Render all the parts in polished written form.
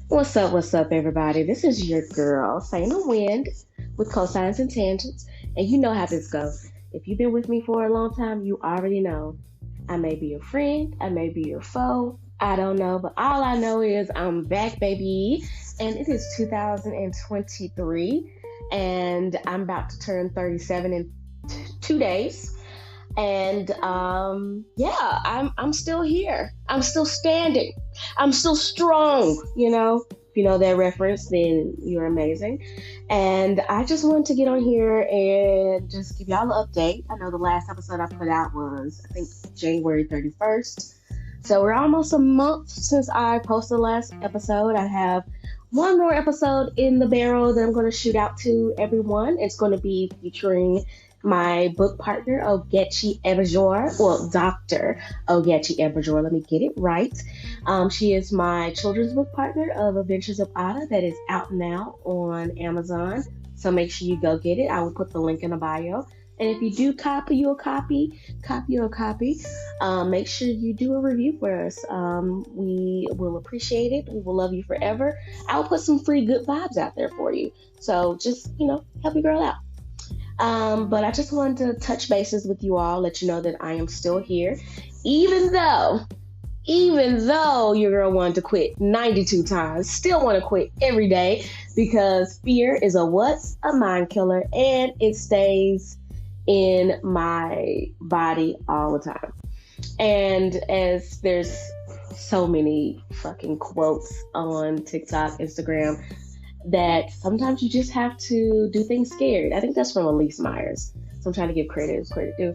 What's up, everybody? This is your girl, Saint the Wind, with cosines and tangents. And you know how this goes. If you've been with me for a long time, you already know. I may be your friend, I may be your foe, I don't know. But all I know is I'm back, baby. And it is 2023. And I'm about to turn 37 in 2 days. And yeah, I'm still here. I'm still standing. I'm still strong. If you know that reference, then you're amazing. And I just wanted to get on here and just give y'all an update. I know the last episode I put out was, I think, January 31st. So we're almost a month since I posted the last episode. I have one more episode in the barrel that I'm going to shoot out to everyone. It's going to be featuring my book partner, Ogechi Ebajor, well, Dr. Ogechi Ebajor, let me get it right. She is my children's book partner of Adventures of Ada that is out now on Amazon. So make sure you go get it. I will put the link in the bio. And if you do copy your copy, make sure you do a review for us. We will appreciate it. We will love you forever. I'll put some free good vibes out there for you. So just, help your girl out. But I just wanted to touch bases with you all, let you know that I am still here, even though your girl wanted to quit 92 times, still want to quit every day because fear is a mind killer, and it stays in my body all the time. And as there's so many fucking quotes on TikTok, Instagram, that sometimes you just have to do things scared. I think that's from Elise Myers. So I'm trying to give credit as credit due.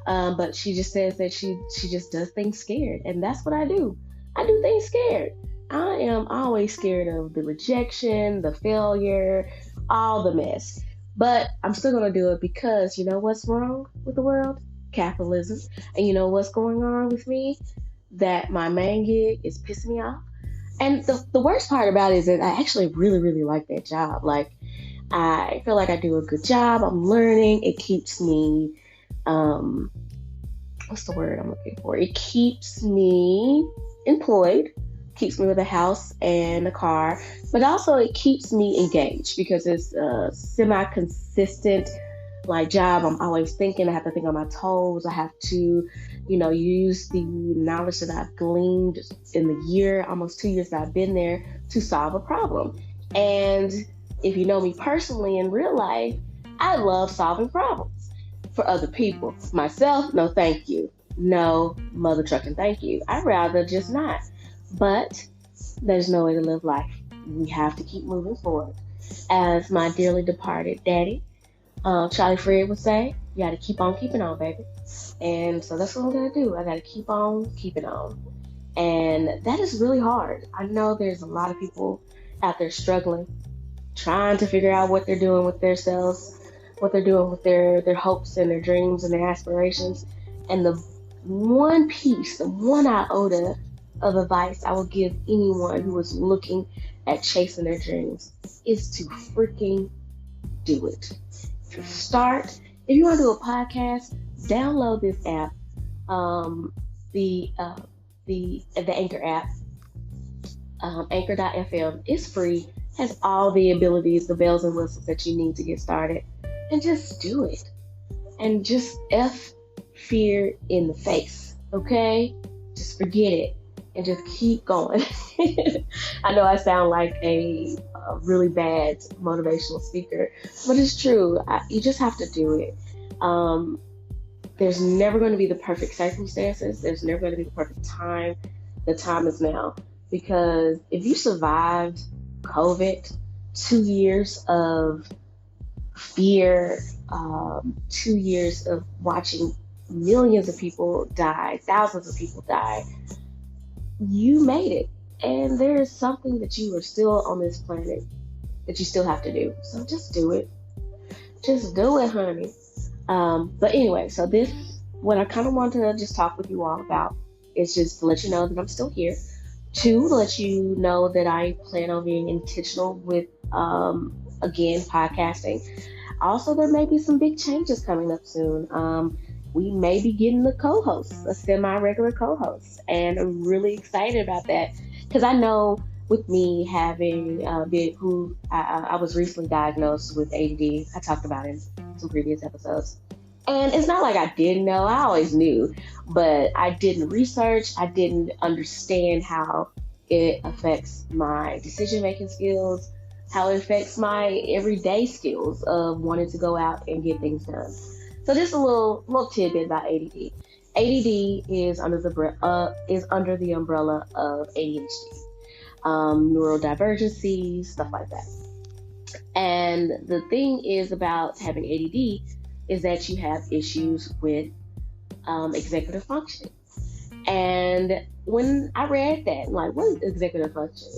But she just says that she just does things scared. And that's what I do. I do things scared. I am always scared of the rejection, the failure, all the mess. But I'm still going to do it because you know what's wrong with the world? Capitalism. And you know what's going on with me? That my main gig is pissing me off. And the worst part about it is that I actually really, really like that job. Like, I feel like I do a good job. I'm learning. It keeps me, what's the word I'm looking for? It keeps me employed, keeps me with a house and a car, but also it keeps me engaged because it's a semi-consistent job. I'm always thinking. I have to think on my toes. I have to use the knowledge that I've gleaned in the almost 2 years that I've been there to solve a problem. And if you know me personally in real life, I love solving problems for other people. Myself, no thank you. No mother trucking thank you. I'd rather just not. But there's no way to live life. We have to keep moving forward. As my dearly departed daddy, Charlie Fred would say, you got to keep on keeping on, baby. And so that's what I'm going to do. I got to keep on keeping on. And that is really hard. I know there's a lot of people out there struggling, trying to figure out what they're doing with themselves, what they're doing with their hopes and their dreams and their aspirations. And the one piece, the one iota of advice I will give anyone who is looking at chasing their dreams is to freaking do it. To start, if you want to do a podcast, download this app, the Anchor app, Anchor.fm. It's free, has all the abilities, the bells and whistles that you need to get started, and just do it. And just F fear in the face, okay? Just forget it and just keep going. I know I sound like a really bad motivational speaker, but it's true. You just have to do it. There's never going to be the perfect circumstances. There's never going to be the perfect time. The time is now. Because if you survived COVID, 2 years of fear, 2 years of watching millions of people die, thousands of people die, you made it. And there is something that you are still on this planet that you still have to do. So just do it. Just do it, honey. But anyway, so what I kind of wanted to just talk with you all about is just to let you know that I'm still here. To let you know that I plan on being intentional with, again, podcasting. Also, there may be some big changes coming up soon. We may be getting a semi-regular co-host. And I'm really excited about that because I know with me having who I was recently diagnosed with ADD. I talked about it in some previous episodes. And it's not like I didn't know, I always knew, but I didn't research, I didn't understand how it affects my decision-making skills, how it affects my everyday skills of wanting to go out and get things done. So just a little tidbit about ADD. ADD is under the umbrella of ADHD, neurodivergency, stuff like that. And the thing is about having ADD is that you have issues with executive function. And when I read that, I'm like, what is executive function?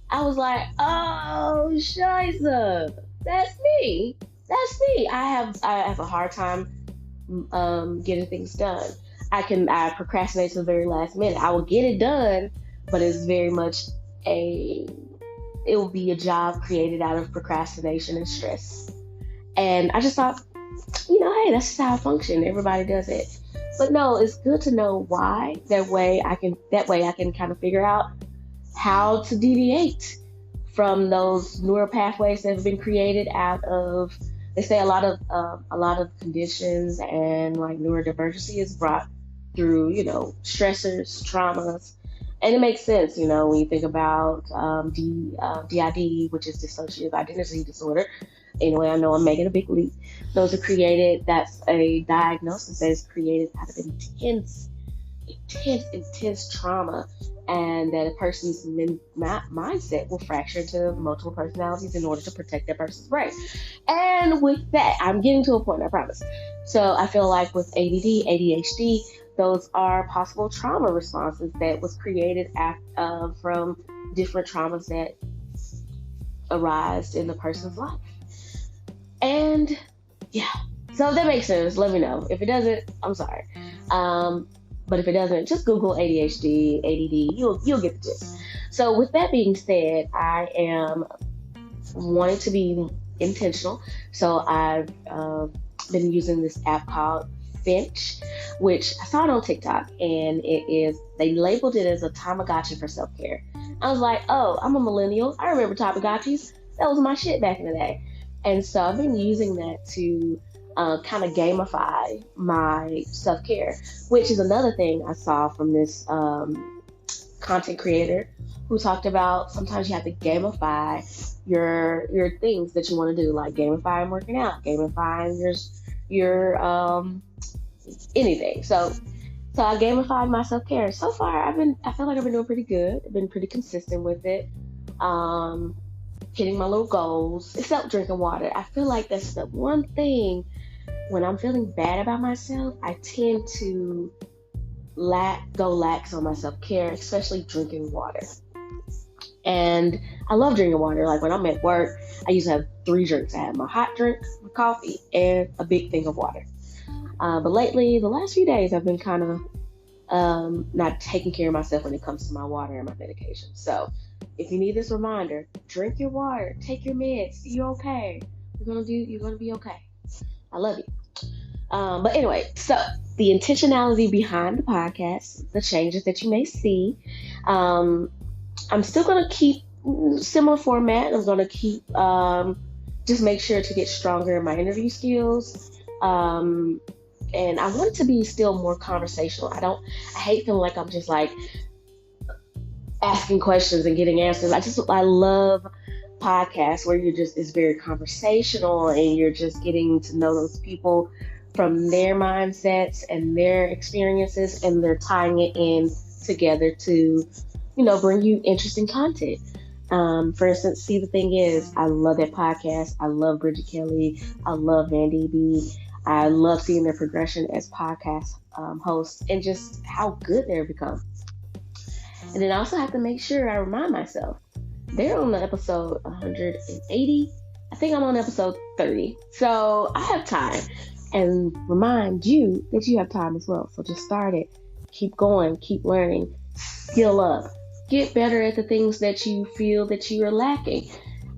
I was like, oh, shiza, that's me. That's me. I have a hard time getting things done. I procrastinate to the very last minute. I will get it done, but it's very much it will be a job created out of procrastination and stress. And I just thought, hey, that's just how I function. Everybody does it. But no, it's good to know why. That way I can kind of figure out how to deviate from those neural pathways that have been created out of, they say a lot of conditions and like neurodivergency is brought through, stressors, traumas. And it makes sense, when you think about DID, which is dissociative identity disorder. Anyway, I know I'm making a big leap. Those are created, that's a diagnosis that is created out of intense trauma, and that a person's mindset will fracture into multiple personalities in order to protect that person's brain. And with that, I'm getting to a point, I promise. So I feel like with ADD, ADHD, those are possible trauma responses that was created from different traumas that arise in the person's life. And yeah, so that makes sense. Let me know. If it doesn't, I'm sorry. But if it doesn't, just Google ADHD, ADD. You'll get the gist. So with that being said, I am wanting to be intentional. So I've been using this app called Finch, which I saw it on TikTok, and they labeled it as a Tamagotchi for self-care. I was like, oh, I'm a millennial. I remember Tamagotchis. That was my shit back in the day. And so I've been using that to kind of gamify my self-care, which is another thing I saw from this content creator who talked about sometimes you have to gamify your things that you want to do, like gamifying working out, gamifying your anything. So I gamified my self-care. So far, I feel like I've been doing pretty good. I've been pretty consistent with it. Hitting my little goals, except drinking water. I feel like that's the one thing when I'm feeling bad about myself, I tend to go lax on my self-care, especially drinking water. And I love drinking water. Like when I'm at work, I usually have 3 drinks. I have my hot drink, my coffee, and a big thing of water. But lately, the last few days, I've been kind of not taking care of myself when it comes to my water and my medication. So if you need this reminder, drink your water, take your meds, you're okay. You're gonna be okay. I love you. But anyway, so the intentionality behind the podcast, the changes that you may see, I'm still gonna keep similar format. I'm gonna keep just make sure to get stronger in my interview skills. And I want it to be still more conversational. I hate feeling like I'm just like asking questions and getting answers. I love podcasts where it's very conversational and you're just getting to know those people from their mindsets and their experiences, and they're tying it in together to, bring you interesting content. For instance, See the Thing Is, I love that podcast. I love Bridget Kelly. I love Vandy B. I love seeing their progression as podcast hosts and just how good they've become. And then I also have to make sure I remind myself, they're on the episode 180. I think I'm on episode 30. So I have time. And remind you that you have time as well. So just start it. Keep going. Keep learning. Skill up. Get better at the things that you feel that you are lacking.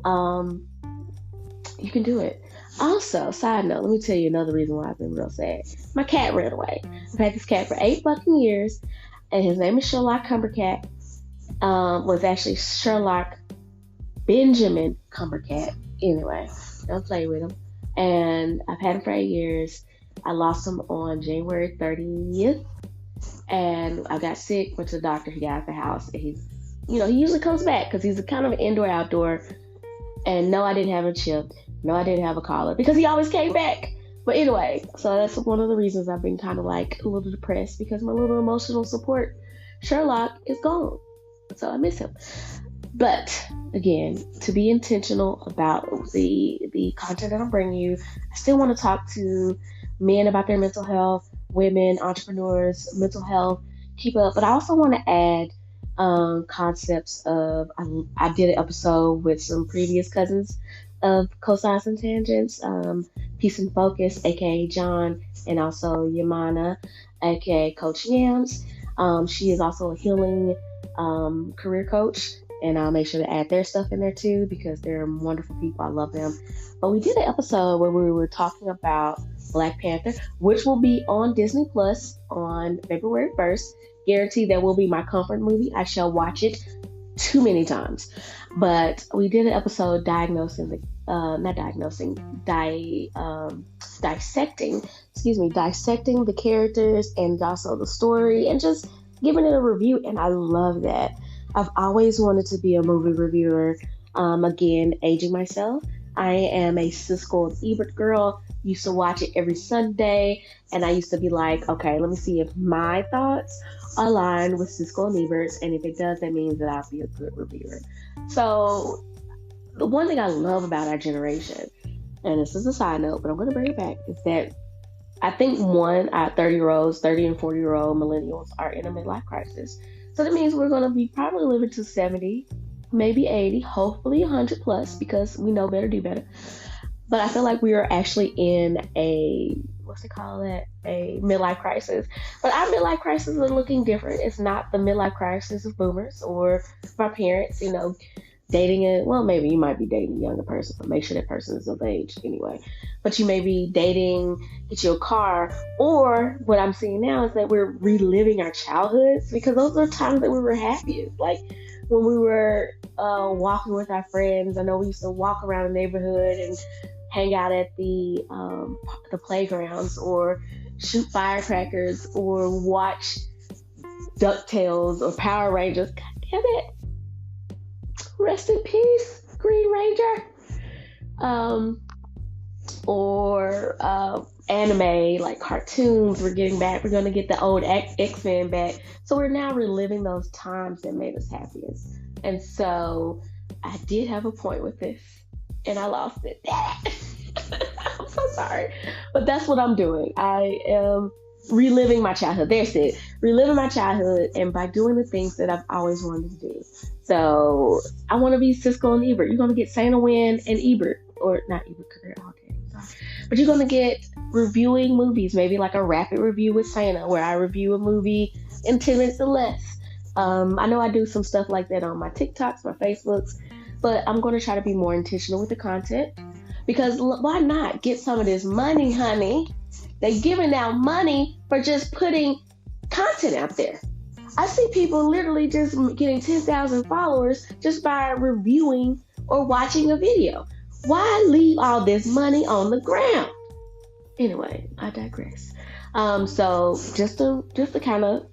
You can do it. Also, side note, let me tell you another reason why I've been real sad. My cat ran away. I've had this cat for 8 fucking years, and his name is Sherlock Cumbercat. was actually Sherlock Benjamin Cumbercat. Anyway, don't play with him. And I've had him for 8 years. I lost him on January 30th, and I got sick. Went to the doctor. He got out of the house, and he usually comes back because he's a kind of an indoor outdoor. And no, I didn't have a chip. No, I didn't have a collar because he always came back. But anyway, so that's one of the reasons I've been kind of like a little depressed, because my little emotional support Sherlock is gone. So I miss him. But again, to be intentional about the content that I'm bringing you, I still want to talk to men about their mental health, women, entrepreneurs, mental health, keep up. But I also want to add concepts of, I did an episode with some previous cousins of Cosines and Tangents, Peace and Focus, aka John, and also Yamana, aka Coach Yams. She is also a healing career coach, and I'll make sure to add their stuff in there too, because they're wonderful people. I love them. But we did an episode where we were talking about Black Panther, which will be on Disney Plus on February 1st. Guarantee that will be my comfort movie. I shall watch it too many times. But we did an episode dissecting the characters and also the story, and just giving it a review. And I love that. I've always wanted to be a movie reviewer. Again, aging myself. I am a Siskel and Ebert girl. Used to watch it every Sunday, and I used to be like, okay, let me see if my thoughts align with Siskel and Ebert's, and if it does, that means that I'll be a good reviewer. So the one thing I love about our generation, and this is a side note, but I'm going to bring it back, is that I think our 30-year-olds, 30 and 40-year-old millennials are in a midlife crisis. So that means we're going to be probably living to 70, maybe 80, hopefully 100 plus, because we know better, do better. But I feel like we are actually in a midlife crisis. But our midlife crisis are looking different. It's not the midlife crisis of boomers or my parents, dating maybe you might be dating a younger person, but make sure that person is of age anyway. But you may be dating, get you a car, or what I'm seeing now is that we're reliving our childhoods, because those are times that we were happiest. Like when we were walking with our friends. I know we used to walk around the neighborhood and hang out at the playgrounds, or shoot firecrackers, or watch DuckTales or Power Rangers. God damn it! Rest in peace, Green Ranger. Or anime, like cartoons. We're getting back. We're going to get the old X-Men back. So we're now reliving those times that made us happiest. And so I did have a point with this, and I lost it. I'm so sorry. But that's what I'm doing. I am reliving my childhood. There's it. Reliving my childhood, and by doing the things that I've always wanted to do. So I want to be Siskel and Ebert. You're going to get Santa Wynn and Ebert, or not Ebert, because they're all dead. Sorry. But you're going to get reviewing movies, maybe like a rapid review with Santa, where I review a movie in 10 minutes or less. I know I do some stuff like that on my TikToks, my Facebooks, but I'm going to try to be more intentional with the content, because why not get some of this money, honey? They're giving out money for just putting content out there. I see people literally just getting 10,000 followers just by reviewing or watching a video. Why leave all this money on the ground? Anyway, I digress. So just to kind of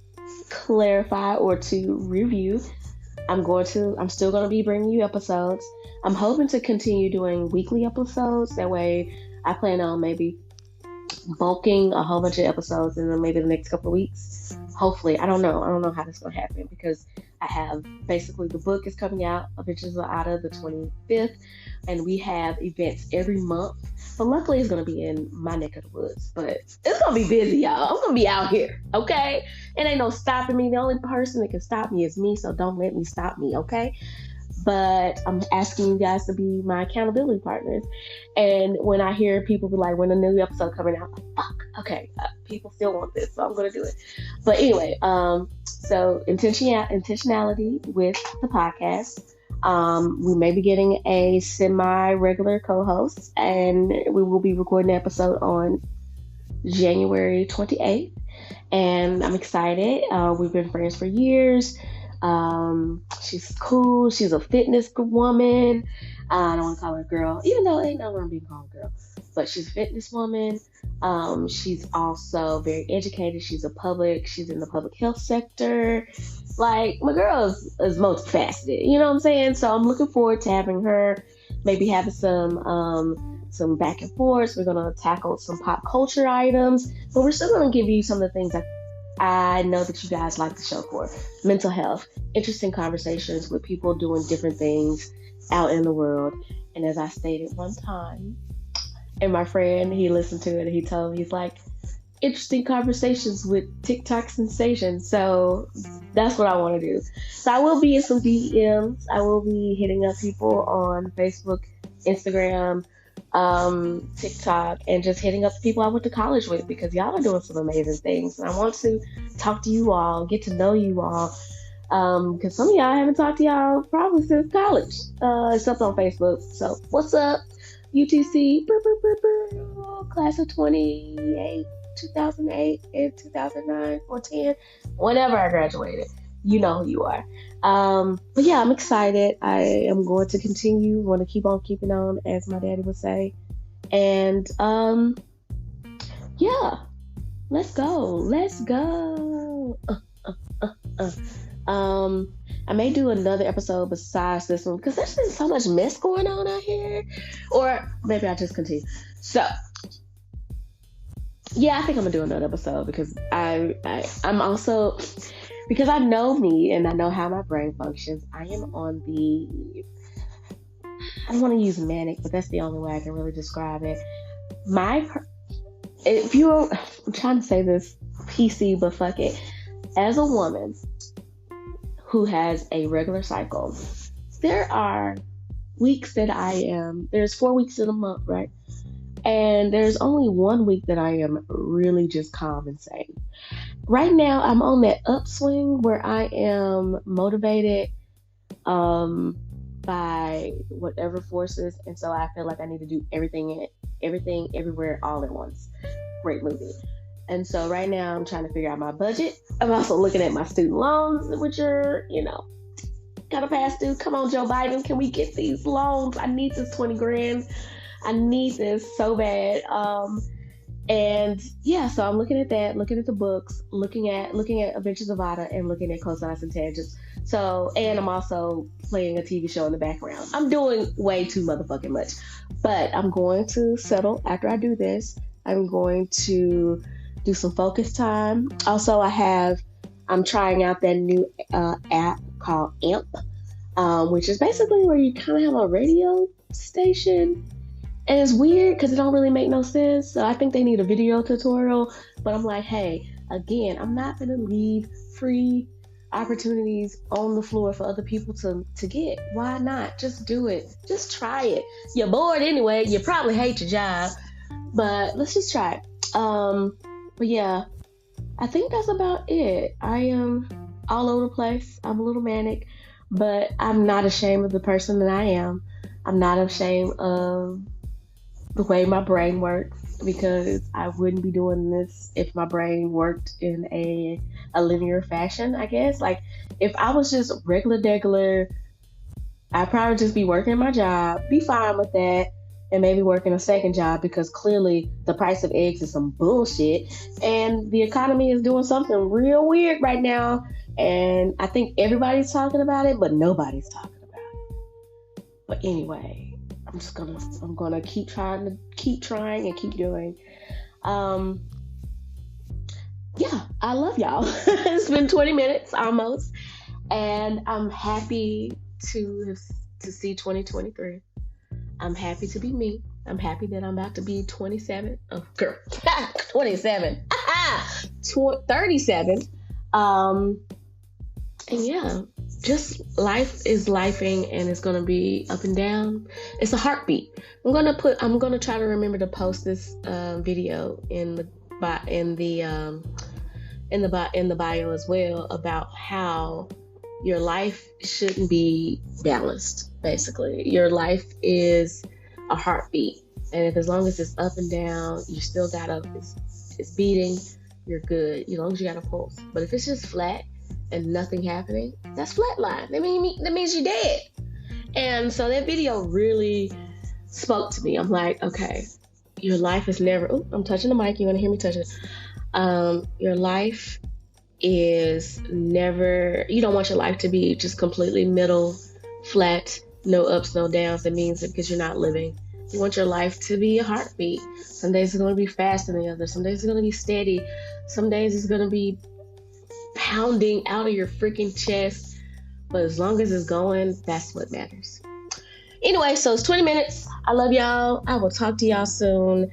clarify or to review, I'm still going to be bringing you episodes. I'm hoping to continue doing weekly episodes. That way I plan on maybe bulking a whole bunch of episodes in maybe the next couple of weeks. Hopefully. I don't know how this is going to happen, because I have basically the book is coming out, Adventures of Ada, the 25th, and we have events every month. But luckily it's going to be in my neck of the woods, but it's going to be busy, y'all. I'm going to be out here, okay? It ain't no stopping me. The only person that can stop me is me, so don't let me stop me, okay? But I'm asking you guys to be my accountability partners. And when I hear people be like, when a new episode coming out, I'm like, fuck, okay, people still want this, so I'm going to do it. But anyway, so intentionality with the podcast. We may be getting a semi-regular co-host, and we will be recording an episode on January 28th. And I'm excited. We've been friends for years. She's cool. She's a fitness woman. I don't want to call her a girl, even though ain't no wrong being called a girl. But she's a fitness woman. She's also very educated. She's in the public health sector. Like, my girl is multifaceted. You know what I'm saying? So I'm looking forward to having her, maybe having some back and forth. We're gonna tackle some pop culture items, but we're still gonna give you some of the things that I know that you guys like the show for. Mental health, interesting conversations with people doing different things out in the world. And as I stated one time, and my friend, he listened to it and he told me, he's like, interesting conversations with TikTok sensations. So that's what I want to do. So I will be in some DMs. I will be hitting up people on Facebook, Instagram, TikTok, and just hitting up the people I went to college with, because y'all are doing some amazing things. And I want to talk to you all, get to know you all, because some of y'all I haven't talked to y'all probably since college, except on Facebook. So what's up, UTC, class of 28, 2008 and 2009 or 10, whenever I graduated. You know who you are. But yeah, I'm excited. I am going to continue. Want to keep on keeping on, as my daddy would say. And yeah, let's go. I may do another episode besides this one, because there's been so much mess going on out here. Or maybe I'll just continue. So yeah, I think I'm gonna do another episode, because I'm also, because I know me and I know how my brain functions. I am on the, I don't want to use manic, but that's the only way I can really describe it. I'm trying to say this PC, but fuck it. As a woman who has a regular cycle, there are weeks that there's 4 weeks in a month, right? And there's only 1 week that I am really just calm and sane. Right now, I'm on that upswing where I am motivated by whatever forces. And so I feel like I need to do everything, everywhere, all at once. Great movie. And so right now, I'm trying to figure out my budget. I'm also looking at my student loans, which are, gotta pass due. Come on, Joe Biden, can we get these loans? I need this 20 grand. I need this so bad. And yeah, so I'm looking at that, looking at the books, looking at Adventures of Ada, and looking at Close Eyes and Tangents. So, and I'm also playing a TV show in the background. I'm doing way too motherfucking much. But I'm going to settle after I do this. I'm going to do some focus time. Also, I'm trying out that new app called AMP, which is basically where you kind of have a radio station. And it's weird because it don't really make no sense. So I think they need a video tutorial. But I'm like, hey, again, I'm not going to leave free opportunities on the floor for other people to get. Why not? Just do it. Just try it. You're bored anyway. You probably hate your job. But let's just try it. But yeah, I think that's about it. I am all over the place. I'm a little manic. But I'm not ashamed of the person that I am. I'm not ashamed of the way my brain works, because I wouldn't be doing this if my brain worked in a linear fashion, I guess. Like, if I was just regular, I'd probably just be working my job, be fine with that, and maybe working a second job, because clearly the price of eggs is some bullshit, and the economy is doing something real weird right now, and I think everybody's talking about it, but nobody's talking about it. But anyway, I'm gonna keep trying and keep doing. Yeah, I love y'all. It's been 20 minutes almost, and I'm happy to see 2023. I'm happy to be me. I'm happy that I'm about to be 27. Oh, girl, 27, 37. And yeah, just life is lifing, and it's gonna be up and down. It's a heartbeat. I'm gonna try to remember to post this video in the bio as well, about how your life shouldn't be balanced. Basically, your life is a heartbeat, and if as long as it's up and down, you still got it's beating, you're good. As long as you got a pulse. But if it's just flat and nothing happening, that's flatline. That means you're dead. And so that video really spoke to me. I'm like, okay, your life is never, I'm touching the mic. You're going to hear me touch it. Your life is never, you don't want your life to be just completely middle, flat, no ups, no downs. That means that because you're not living. You want your life to be a heartbeat. Some days it's going to be faster than the others. Some days it's going to be steady. Some days it's going to be pounding out of your freaking chest. But as long as it's going, that's what matters. Anyway, so it's 20 minutes. I love y'all. I will talk to y'all soon.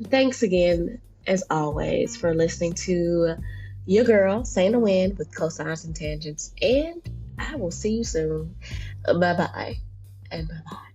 Thanks again, as always, for listening to your girl, Saying the Wind, with cosines and tangents. And I will see you soon. Bye-bye. And bye-bye.